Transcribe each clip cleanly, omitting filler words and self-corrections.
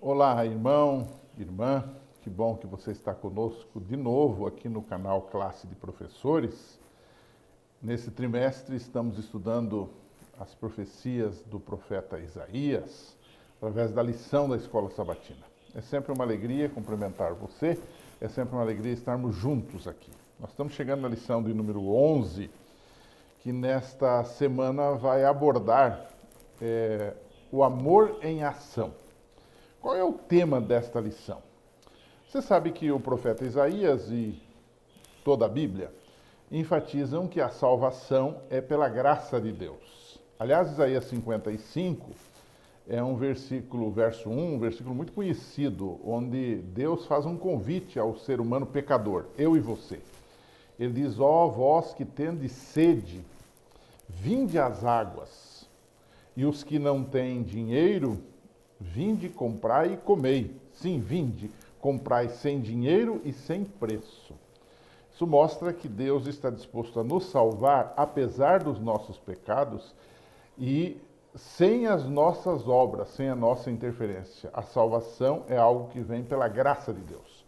Olá, irmão, irmã, que bom que você está conosco de novo aqui no canal Classe de Professores. Nesse trimestre estamos estudando as profecias do profeta Isaías, através da lição da Escola Sabatina. É sempre uma alegria cumprimentar você, é sempre uma alegria estarmos juntos aqui. Nós estamos chegando na lição de número 11, que nesta semana vai abordar o amor em ação. Qual é o tema desta lição? Você sabe que o profeta Isaías e toda a Bíblia enfatizam que a salvação é pela graça de Deus. Aliás, Isaías 55 é um versículo, verso 1, um versículo muito conhecido, onde Deus faz um convite ao ser humano pecador, eu e você. Ele diz, ó vós que tendes sede, vinde às águas, e os que não têm dinheiro, vinde, comprai e comei. Sim, vinde, comprai sem dinheiro e sem preço. Isso mostra que Deus está disposto a nos salvar, apesar dos nossos pecados e sem as nossas obras, sem a nossa interferência. A salvação é algo que vem pela graça de Deus.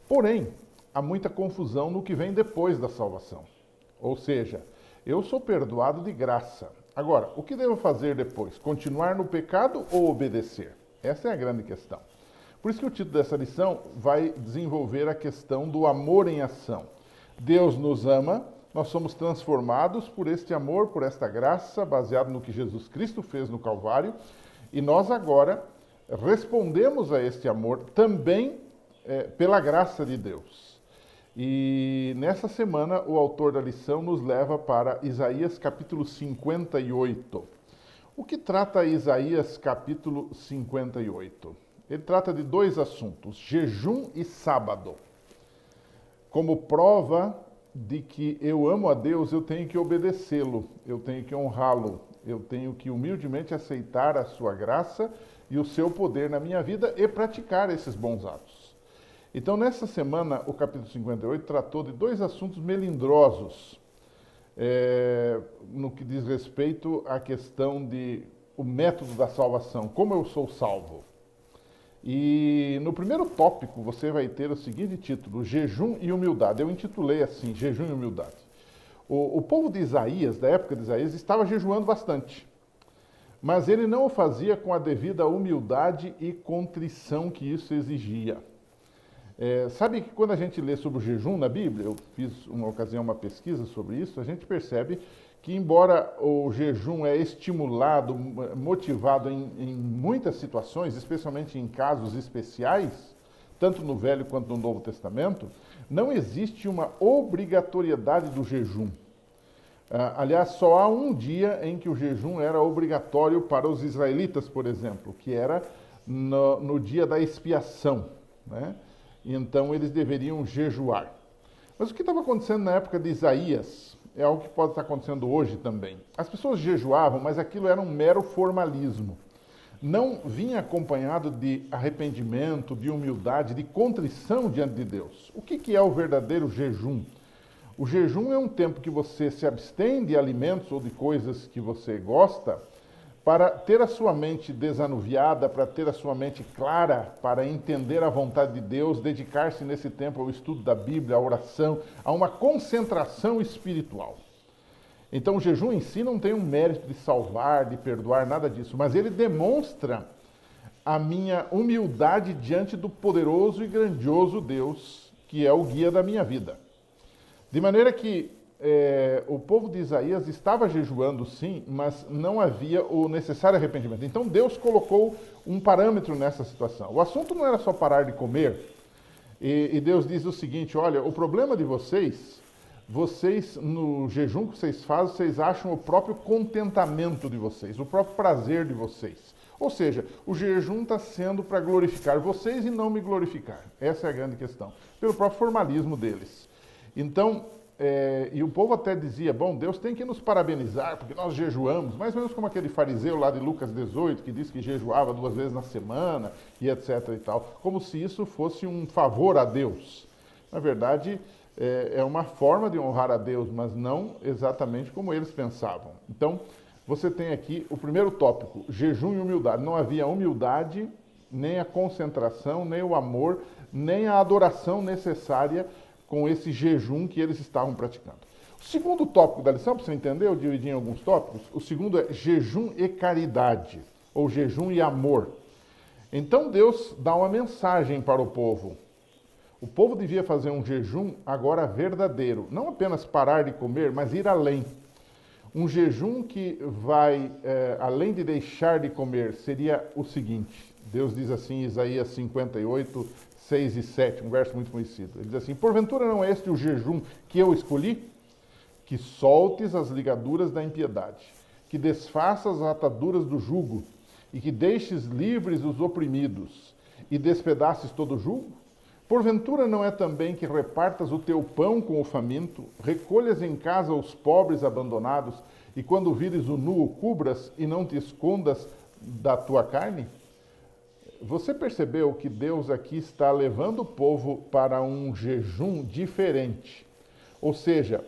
Porém, há muita confusão no que vem depois da salvação. Ou seja, eu sou perdoado de graça. Agora, o que devo fazer depois? Continuar no pecado ou obedecer? Essa é a grande questão. Por isso que o título dessa lição vai desenvolver a questão do amor em ação. Deus nos ama, nós somos transformados por este amor, por esta graça, baseado no que Jesus Cristo fez no Calvário, e nós agora respondemos a este amor também pela graça de Deus. E nessa semana o autor da lição nos leva para Isaías capítulo 58. O que trata Isaías capítulo 58? Ele trata de dois assuntos, jejum e sábado. Como prova de que eu amo a Deus, eu tenho que obedecê-lo, eu tenho que honrá-lo, eu tenho que humildemente aceitar a sua graça e o seu poder na minha vida e praticar esses bons atos. Então, nessa semana, o capítulo 58 tratou de dois assuntos melindrosos, no que diz respeito à questão de o método da salvação, como eu sou salvo. E no primeiro tópico você vai ter o seguinte título, jejum e humildade. Eu intitulei assim, jejum e humildade. O povo de Isaías, da época de Isaías, estava jejuando bastante, mas ele não o fazia com a devida humildade e contrição que isso exigia. Sabe que quando a gente lê sobre o jejum na Bíblia, eu fiz uma ocasião uma pesquisa sobre isso, a gente percebe que embora o jejum é estimulado, motivado em muitas situações, especialmente em casos especiais, tanto no Velho quanto no Novo Testamento, não existe uma obrigatoriedade do jejum. Aliás, só há um dia em que o jejum era obrigatório para os israelitas, por exemplo, que era no dia da expiação, né? Então eles deveriam jejuar. Mas o que estava acontecendo na época de Isaías é algo que pode estar acontecendo hoje também. As pessoas jejuavam, mas aquilo era um mero formalismo. Não vinha acompanhado de arrependimento, de humildade, de contrição diante de Deus. O que é o verdadeiro jejum? O jejum é um tempo que você se abstém de alimentos ou de coisas que você gosta, para ter a sua mente desanuviada, para ter a sua mente clara, para entender a vontade de Deus, dedicar-se nesse tempo ao estudo da Bíblia, à oração, a uma concentração espiritual. Então o jejum em si não tem um mérito de salvar, de perdoar, nada disso, mas ele demonstra a minha humildade diante do poderoso e grandioso Deus, que é o guia da minha vida. De maneira que o povo de Isaías estava jejuando sim, mas não havia o necessário arrependimento. Então Deus colocou um parâmetro nessa situação. O assunto não era só parar de comer. E Deus diz o seguinte, olha, o problema de vocês no jejum que vocês fazem, vocês acham o próprio contentamento de vocês, o próprio prazer de vocês. Ou seja, o jejum está sendo para glorificar vocês e não me glorificar. Essa é a grande questão. Pelo próprio formalismo deles. Então, e o povo até dizia, bom, Deus tem que nos parabenizar, porque nós jejuamos, mais ou menos como aquele fariseu lá de Lucas 18, que diz que jejuava 2 vezes na semana, e etc e tal, como se isso fosse um favor a Deus. Na verdade, é uma forma de honrar a Deus, mas não exatamente como eles pensavam. Então, você tem aqui o primeiro tópico, jejum e humildade. Não havia humildade nem a concentração, nem o amor, nem a adoração necessária com esse jejum que eles estavam praticando. O segundo tópico da lição, para você entender, eu dividi em alguns tópicos, o segundo é jejum e caridade, ou jejum e amor. Então Deus dá uma mensagem para o povo. O povo devia fazer um jejum agora verdadeiro, não apenas parar de comer, mas ir além. Um jejum que vai, além de deixar de comer, seria o seguinte. Deus diz assim em Isaías 58, 6 e 7, um verso muito conhecido. Ele diz assim: porventura não é este o jejum que eu escolhi? Que soltes as ligaduras da impiedade, que desfaças as ataduras do jugo, e que deixes livres os oprimidos, e despedaces todo o jugo? Porventura não é também que repartas o teu pão com o faminto, recolhas em casa os pobres abandonados, e quando vires o nu o cubras, e não te escondas da tua carne? Você percebeu que Deus aqui está levando o povo para um jejum diferente. Ou seja,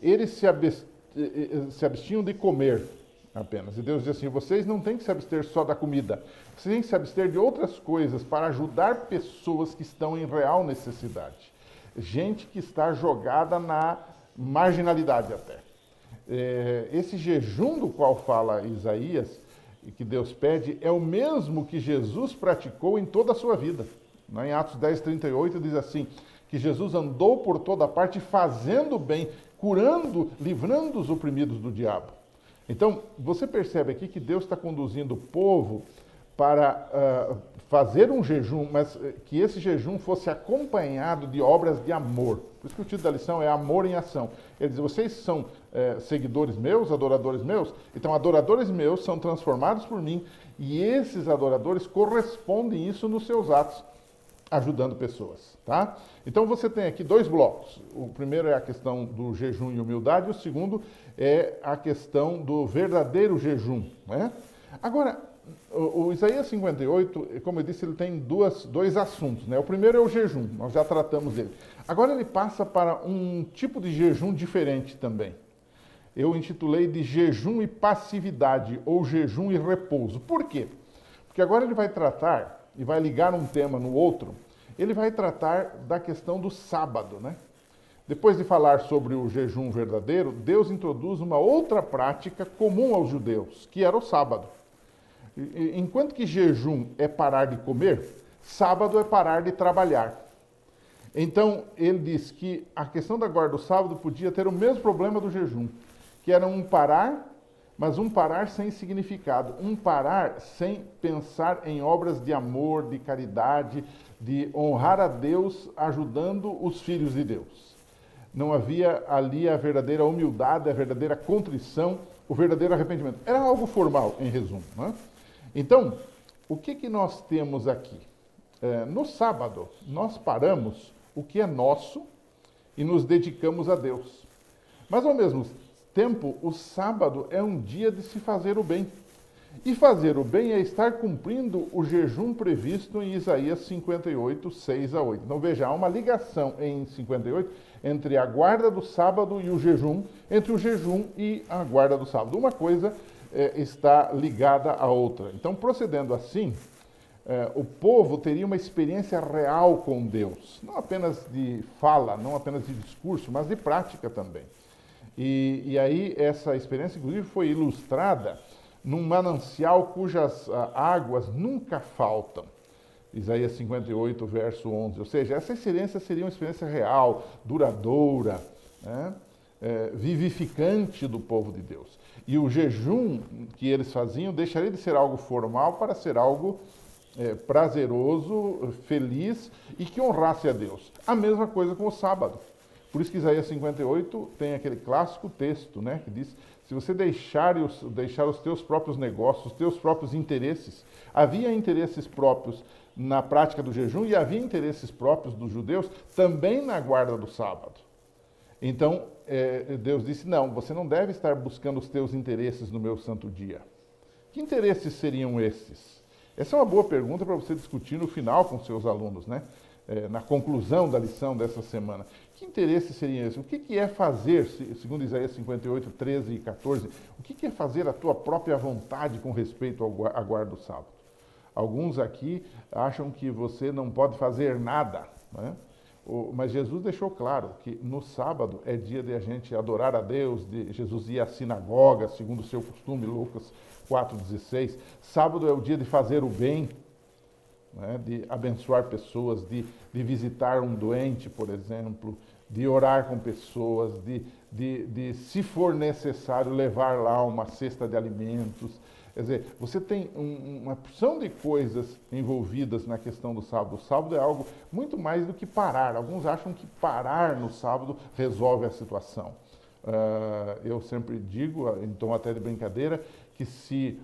eles se abstinham de comer apenas. E Deus diz assim: vocês não têm que se abster só da comida, vocês têm que se abster de outras coisas para ajudar pessoas que estão em real necessidade. Gente que está jogada na marginalidade até. Esse jejum do qual fala Isaías, e que Deus pede, é o mesmo que Jesus praticou em toda a sua vida. Em Atos 10, 38 diz assim, que Jesus andou por toda parte fazendo bem, curando, livrando os oprimidos do diabo. Então, você percebe aqui que Deus está conduzindo o povo para fazer um jejum, mas que esse jejum fosse acompanhado de obras de amor. Por isso que o título da lição é Amor em Ação. Ele diz: vocês são seguidores meus, adoradores meus? Então, adoradores meus são transformados por mim, e esses adoradores correspondem isso nos seus atos, ajudando pessoas, tá? Então você tem aqui dois blocos. O primeiro é a questão do jejum e humildade, o segundo é a questão do verdadeiro jejum, né? Agora, o Isaías 58, como eu disse, ele tem dois assuntos, né? O primeiro é o jejum, nós já tratamos dele. Agora ele passa para um tipo de jejum diferente também. Eu intitulei de jejum e passividade, ou jejum e repouso. Por quê? Porque agora ele vai tratar e vai ligar um tema no outro, ele vai tratar da questão do sábado, né? Depois de falar sobre o jejum verdadeiro, Deus introduz uma outra prática comum aos judeus, que era o sábado. Enquanto que jejum é parar de comer, sábado é parar de trabalhar. Então, ele diz que a questão da guarda do sábado podia ter o mesmo problema do jejum, que era um parar, mas um parar sem significado, um parar sem pensar em obras de amor, de caridade, de honrar a Deus ajudando os filhos de Deus. Não havia ali a verdadeira humildade, a verdadeira contrição, o verdadeiro arrependimento. Era algo formal, em resumo, né? Então, o que nós temos aqui? No sábado, nós paramos o que é nosso e nos dedicamos a Deus. Mas, ao mesmo tempo, o sábado é um dia de se fazer o bem. E fazer o bem é estar cumprindo o jejum previsto em Isaías 58, 6 a 8. Então veja, há uma ligação em 58 entre a guarda do sábado e o jejum, entre o jejum e a guarda do sábado. Uma coisa está ligada à outra. Então, procedendo assim, o povo teria uma experiência real com Deus. Não apenas de fala, não apenas de discurso, mas de prática também. E aí essa experiência, inclusive, foi ilustrada num manancial cujas águas nunca faltam. Isaías 58, verso 11. Ou seja, essa experiência seria uma experiência real, duradoura, né? Vivificante do povo de Deus. E o jejum que eles faziam deixaria de ser algo formal para ser algo prazeroso, feliz e que honrasse a Deus. A mesma coisa com o sábado. Por isso que Isaías 58 tem aquele clássico texto, né, que diz: se você deixar os teus próprios negócios, os teus próprios interesses, havia interesses próprios na prática do jejum e havia interesses próprios dos judeus também na guarda do sábado. Então, Deus disse: não, você não deve estar buscando os teus interesses no meu santo dia. Que interesses seriam esses? Essa é uma boa pergunta para você discutir no final com seus alunos, né? Na conclusão da lição dessa semana. Que interesse seria esse? O que é fazer, segundo Isaías 58, 13 e 14, o que é fazer a tua própria vontade com respeito à guarda do sábado? Alguns aqui acham que você não pode fazer nada, né? Mas Jesus deixou claro que no sábado é dia de a gente adorar a Deus, de Jesus ir à sinagoga, segundo o seu costume, Lucas 4,16. Sábado é o dia de fazer o bem, né? De abençoar pessoas, de visitar um doente, por exemplo, de orar com pessoas, de se for necessário, levar lá uma cesta de alimentos. Quer dizer, você tem uma porção de coisas envolvidas na questão do sábado. O sábado é algo muito mais do que parar. Alguns acham que parar no sábado resolve a situação. Eu sempre digo, em tom até de brincadeira, que se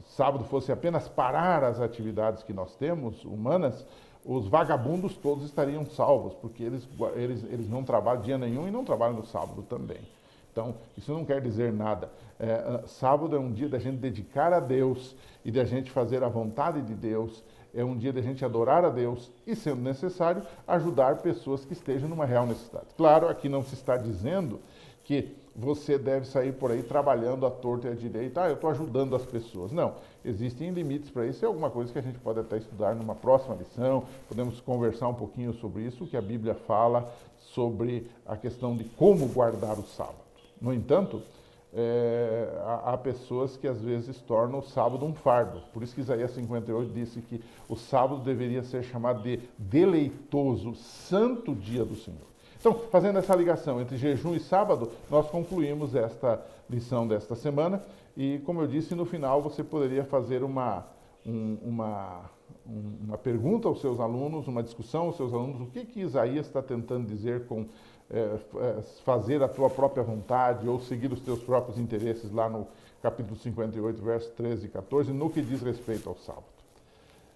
sábado fosse apenas parar as atividades que nós temos, humanas, os vagabundos todos estariam salvos, porque eles não trabalham dia nenhum e não trabalham no sábado também. Então, isso não quer dizer nada. Sábado é um dia da gente dedicar a Deus e da gente fazer a vontade de Deus. É um dia da gente adorar a Deus e, sendo necessário, ajudar pessoas que estejam numa real necessidade. Claro, aqui não se está dizendo que você deve sair por aí trabalhando à torta e à direita. Eu estou ajudando as pessoas. Não, existem limites para isso. É alguma coisa que a gente pode até estudar numa próxima lição. Podemos conversar um pouquinho sobre isso, o que a Bíblia fala sobre a questão de como guardar o sábado. No entanto, há pessoas que às vezes tornam o sábado um fardo. Por isso que Isaías 58 disse que o sábado deveria ser chamado de deleitoso, santo dia do Senhor. Então, fazendo essa ligação entre jejum e sábado, nós concluímos esta lição desta semana. E, como eu disse, no final você poderia fazer uma pergunta aos seus alunos, uma discussão aos seus alunos, o que Isaías está tentando dizer com fazer a tua própria vontade ou seguir os teus próprios interesses lá no capítulo 58, versos 13 e 14, no que diz respeito ao sábado.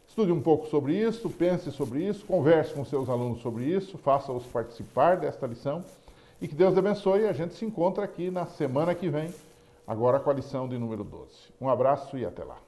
Estude um pouco sobre isso, pense sobre isso, converse com seus alunos sobre isso, faça-os participar desta lição e que Deus abençoe. A gente se encontra aqui na semana que vem, agora com a lição de número 12. Um abraço e até lá.